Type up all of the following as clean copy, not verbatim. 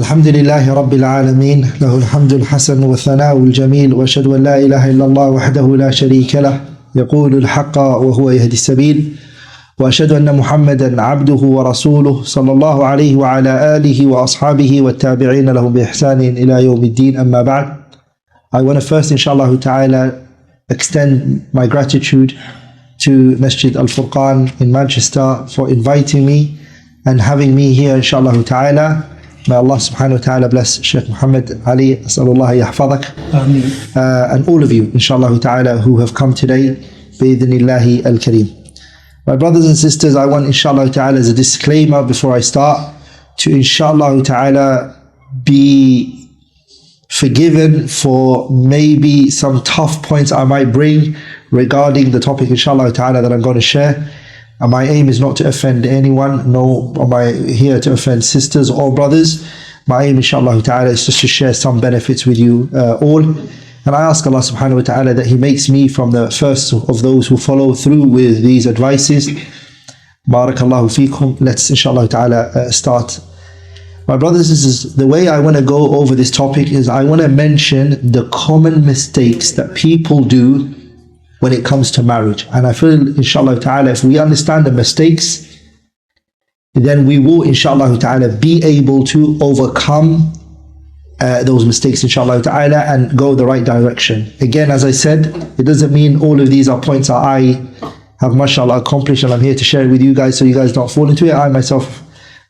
Alhamdulillah Rabbil Alameen, lahu al-hamdu al-hasan wa thana'u al-jameel, wa ashhadu an la ilaha illallah wahdahu la sharika lah, yaqulu al-haqqa wa huwa yahdi as-sabil, wa ashhadu anna Muhammadan abduhu wa rasuluh, sallallahu alayhi wa ala alihi wa ashabihi wa tabi'een lahum bi ihsanin ila yawm ad-deen, amma ba'd. I want to first, inshallah ta'ala, extend my gratitude to Masjid Al-Furqan in Manchester for inviting me and having me here, inshallah ta'ala. May Allah subhanahu wa ta'ala bless Sheikh Muhammad Ali, as'alullah yahfadak, and all of you, inshallah ta'ala, who have come today, bi-idhnillahi al-kareem. My brothers and sisters, I want, inshallah ta'ala, as a disclaimer before I start, to, inshallah ta'ala, be forgiven for maybe some tough points I might bring regarding the topic, inshallah ta'ala, that I'm going to share. And my aim is not to offend anyone, nor am I here to offend sisters or brothers. My aim, inshallah ta'ala, is just to share some benefits with you all. And I ask Allah subhanahu wa ta'ala that He makes me from the first of those who follow through with these advices. Barakallahu feekum. Let's, inshallah ta'ala, start. My brothers and sisters, the way I want to go over this topic is I want to mention the common mistakes that people do when it comes to marriage. And I feel, inshallah ta'ala, if we understand the mistakes, then we will, inshallah ta'ala, be able to overcome those mistakes, inshallah ta'ala, and go the right direction. Again, as I said, it doesn't mean all of these are points that I have, mashallah, accomplished, and I'm here to share it with you guys so you guys don't fall into it. I myself,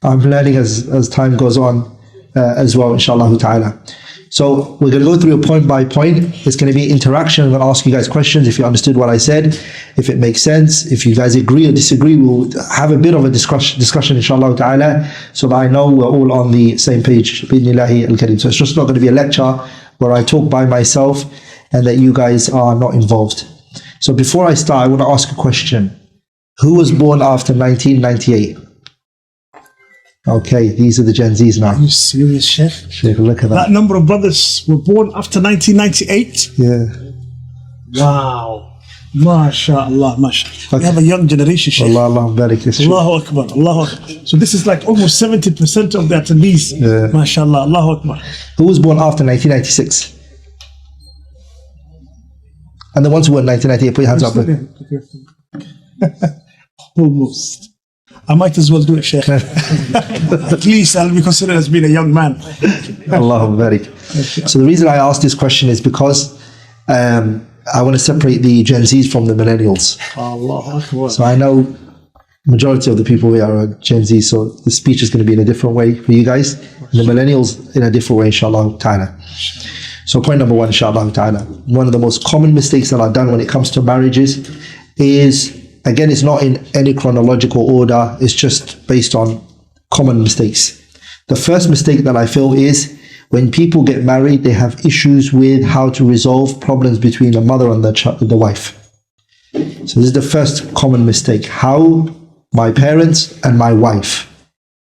I'm learning as time goes on as well, inshallah ta'ala. So we're going to go through it point by point. It's going to be interaction. I'm going to ask you guys questions if you understood what I said, if it makes sense. If you guys agree or disagree, we'll have a bit of a discussion inshallah ta'ala, so that I know we're all on the same page. Bidnillahi al-kareem. So it's just not going to be a lecture where I talk by myself and that you guys are not involved. So before I start, I want to ask a question. Who was born after 1998? Okay, these are the Gen Zs now. Are you serious, Sheikh? Sheikh, look at that. That number of brothers were born after 1998? Yeah. Wow. MashaAllah, MashaAllah. We have a young generation, Sheikh. Allah barik. Allahu Akbar, Allahu Akbar. So this is like almost 70% of the attendees. Yeah. MashaAllah, Allahu Akbar. Who was born after 1996? And the ones who were in 1998, put your hands up. Almost. I might as well do it, Sheikh. At least I'll be considered as being a young man. Allahu barik. So the reason I asked this question is because I want to separate the Gen Zs from the millennials. Allahu Akbar. So I know majority of the people here are Gen Z, so the speech is going to be in a different way for you guys. And the millennials in a different way, inshallah ta'ala. So point number one, inshallah ta'ala. One of the most common mistakes that are done when it comes to marriages is, again, it's not in any chronological order, it's just based on common mistakes. The first mistake that I feel is when people get married, they have issues with how to resolve problems between the mother and the wife. So this is the first common mistake. How my parents and my wife.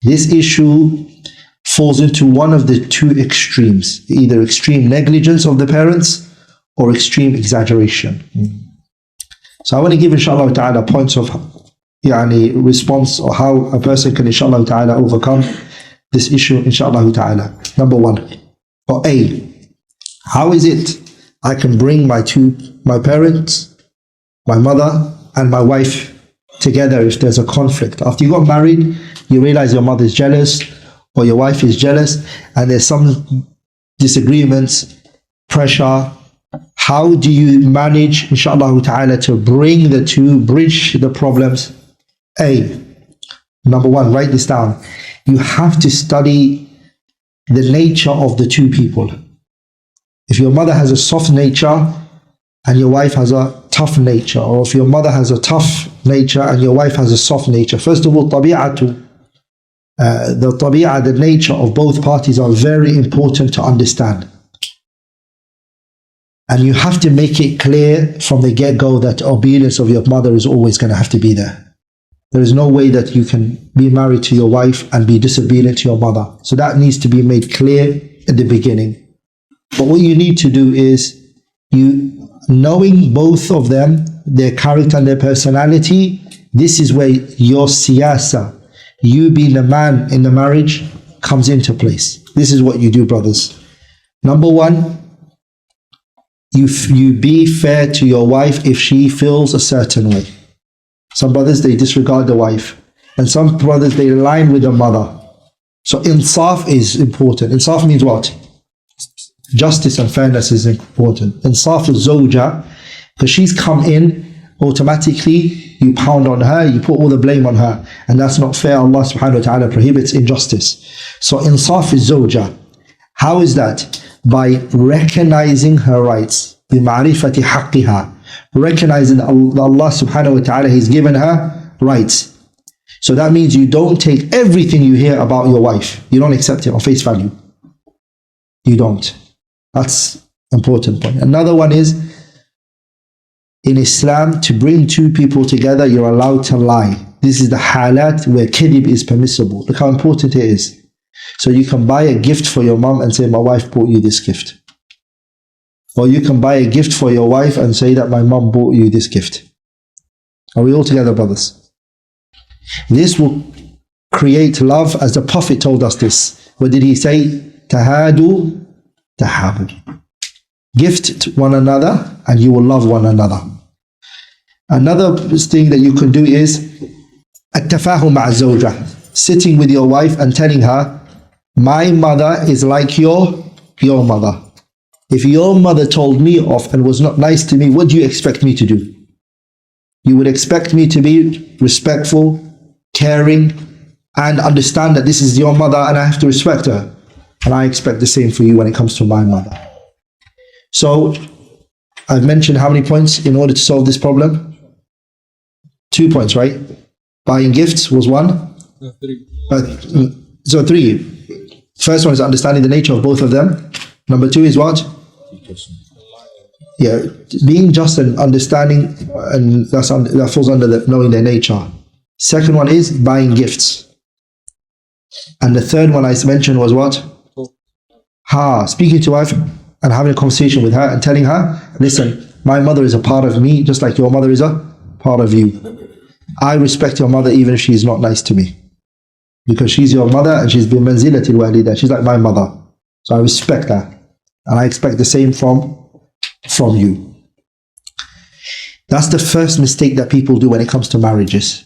This issue falls into one of the two extremes, either extreme negligence of the parents or extreme exaggeration. So I want to give, inshallah ta'ala, points of response, or how a person can, inshallah ta'ala, overcome this issue, inshallah ta'ala. Number one, or A, how is it I can bring my parents, my mother and my wife together if there's a conflict? After you got married, you realize your mother is jealous or your wife is jealous and there's some disagreements, pressure. How do you manage, inshallah ta'ala, to bring the two, bridge the problems? A, number one, write this down. You have to study the nature of the two people. If your mother has a soft nature and your wife has a tough nature, or if your mother has a tough nature and your wife has a soft nature, first of all, the nature of both parties are very important to understand. And you have to make it clear from the get-go that obedience of your mother is always going to have to be there. There is no way that you can be married to your wife and be disobedient to your mother. So that needs to be made clear at the beginning. But what you need to do is, knowing both of them, their character and their personality, this is where your siyasa, you being the man in the marriage, comes into place. This is what you do, brothers. Number one, you be fair to your wife if she feels a certain way. Some brothers, they disregard the wife. And some brothers, they align with the mother. So insaf is important. Insaf means what? Justice and fairness is important. Insaf is zawja, because she's come in, automatically you pound on her, you put all the blame on her. And that's not fair. Allah subhanahu wa ta'ala prohibits injustice. So insaf is zawja. How is that? By recognizing her rights. بِمَعْرِفَةِ حَقِّهَا. Recognizing that Allah subhanahu wa ta'ala has given her rights. So that means you don't take everything you hear about your wife. You don't accept it on face value. You don't. That's an important point. Another one is, in Islam, to bring two people together, you're allowed to lie. This is the halat where kadhib is permissible. Look how important it is. So you can buy a gift for your mom and say, my wife bought you this gift. Or you can buy a gift for your wife and say that my mom bought you this gift. Are we all together, brothers? This will create love, as the Prophet told us this. What did he say? Tahadu, tahabu. Gift one another and you will love one another. Another thing that you can do is at-tafahum ma'a zawja. Sitting with your wife and telling her, my mother is like your mother. If your mother told me off and was not nice to me, what do you expect me to do? You would expect me to be respectful, caring, and understand that this is your mother and I have to respect her. And I expect the same for you when it comes to my mother. So, I've mentioned how many points in order to solve this problem? 2 points, right? Buying gifts was 1. So 3. First one is understanding the nature of both of them. Number 2 is what? Yeah, being just and understanding, and that falls under knowing their nature. Second one is buying gifts. And the third one I mentioned was what? Speaking to wife and having a conversation with her and telling her, listen, my mother is a part of me, just like your mother is a part of you. I respect your mother even if she's not nice to me. Because she's your mother and she's been manzilatil walida. She's like my mother. So I respect her. And I expect the same from you. That's the first mistake that people do when it comes to marriages.